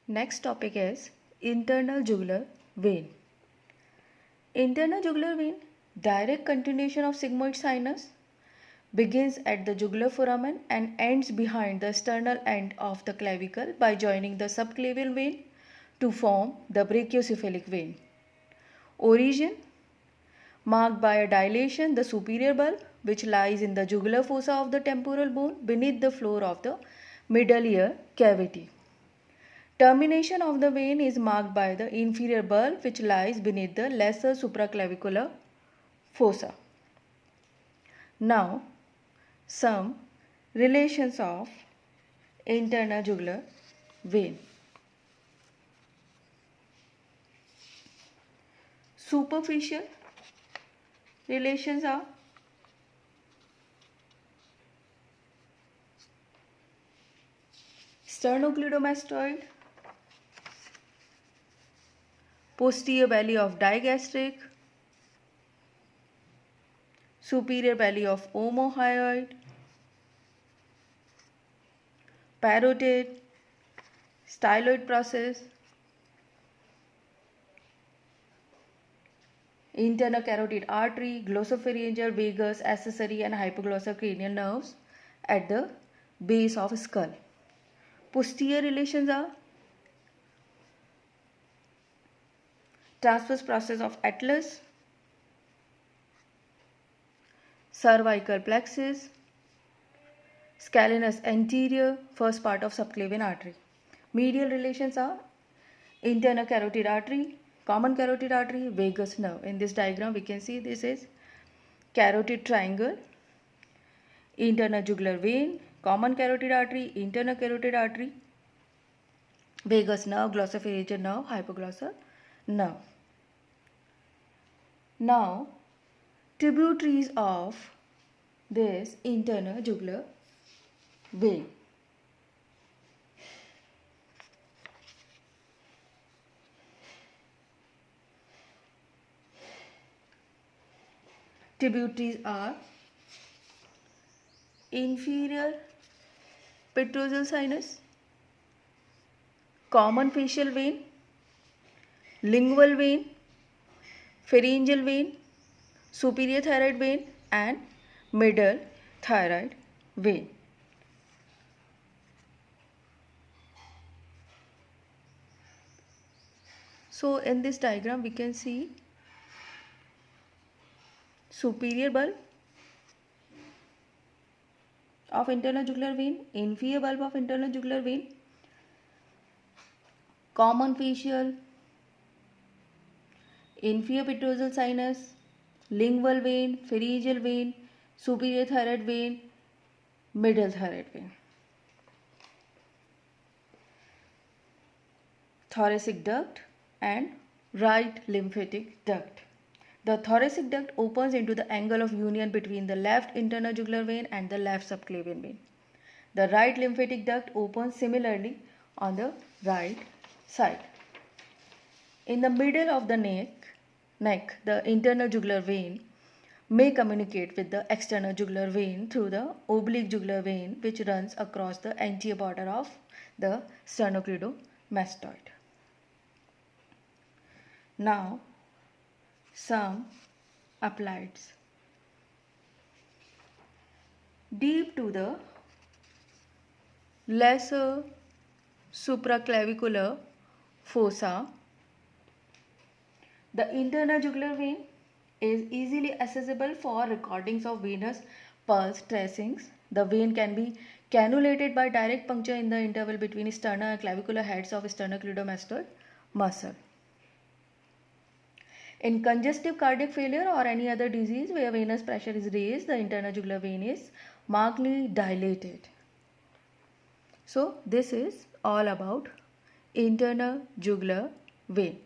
Next topic is internal jugular vein. Internal jugular vein, direct continuation of sigmoid sinus, begins at the jugular foramen and ends behind the sternal end of the clavicle by joining the subclavian vein to form the brachiocephalic vein. Origin, marked by a dilation, the superior bulb, which lies in the jugular fossa of the temporal bone beneath the floor of the middle ear cavity. Termination of the vein is marked by the inferior bulb, which lies beneath the lesser supraclavicular fossa. Now, some relations of internal jugular vein. Superficial relations are sternocleidomastoid, posterior belly of digastric, superior belly of omohyoid, parotid, styloid process, internal carotid artery, glossopharyngeal, vagus, accessory and hypoglossal cranial nerves at the base of skull. Posterior relations are transverse process of atlas, cervical plexus, scalenus anterior, first part of subclavian artery. Medial relations are internal carotid artery, common carotid artery, vagus nerve. In this diagram we can see this is carotid triangle, internal jugular vein, common carotid artery, internal carotid artery, vagus nerve, glossopharyngeal nerve, hypoglossal nerve. Now, tributaries of this internal jugular vein. Tributaries are inferior petrosal sinus, common facial vein, lingual vein, pharyngeal vein, superior thyroid vein and middle thyroid vein. So in this diagram we can see superior bulb of internal jugular vein, inferior bulb of internal jugular vein, common facial, inferior petrosal sinus, lingual vein, pharyngeal vein, superior thyroid vein, middle thyroid vein. Thoracic duct and right lymphatic duct. The thoracic duct opens into the angle of union between the left internal jugular vein and the left subclavian vein. The right lymphatic duct opens similarly on the right side. In the middle of the neck, the internal jugular vein may communicate with the external jugular vein through the oblique jugular vein, which runs across the anterior border of the sternocleidomastoid. Now, some applieds. Deep to the lesser supraclavicular fossa, the internal jugular vein is easily accessible for recordings of venous pulse tracings. The vein can be cannulated by direct puncture in the interval between sternal and clavicular heads of sternocleidomastoid muscle. In congestive cardiac failure or any other disease where venous pressure is raised, the internal jugular vein is markedly dilated. So, this is all about internal jugular vein.